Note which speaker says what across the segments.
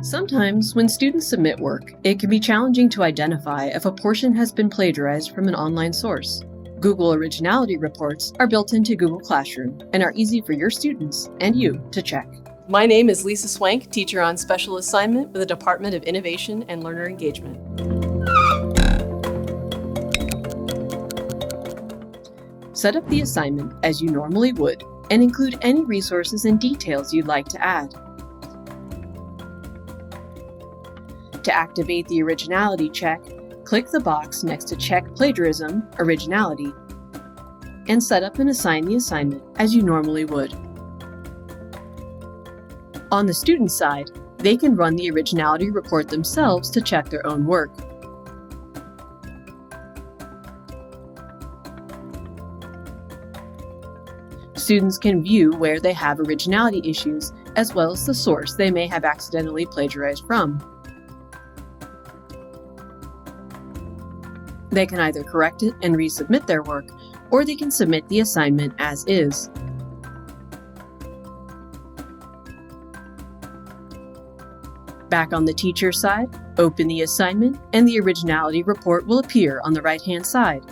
Speaker 1: Sometimes, when students submit work, it can be challenging to identify if a portion has been plagiarized from an online source. Google Originality Reports are built into Google Classroom and are easy for your students and you to check.
Speaker 2: My name is Lisa Swank, teacher on special assignment with the Department of Innovation and Learner Engagement.
Speaker 1: Set up the assignment as you normally would and include any resources and details you'd like to add. To activate the originality check, click the box next to Check Plagiarism, Originality, and set up and assign the assignment as you normally would. On the student side, they can run the originality report themselves to check their own work. Students can view where they have originality issues, as well as the source they may have accidentally plagiarized from. They can either correct it and resubmit their work, or they can submit the assignment as is. Back on the teacher side, open the assignment and the originality report will appear on the right-hand side.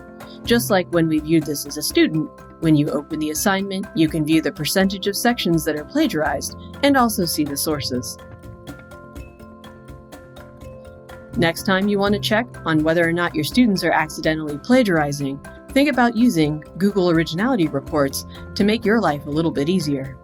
Speaker 1: Just like when we viewed this as a student, when you open the assignment, you can view the percentage of sections that are plagiarized and also see the sources. Next time you want to check on whether or not your students are accidentally plagiarizing, think about using Google Originality Reports to make your life a little bit easier.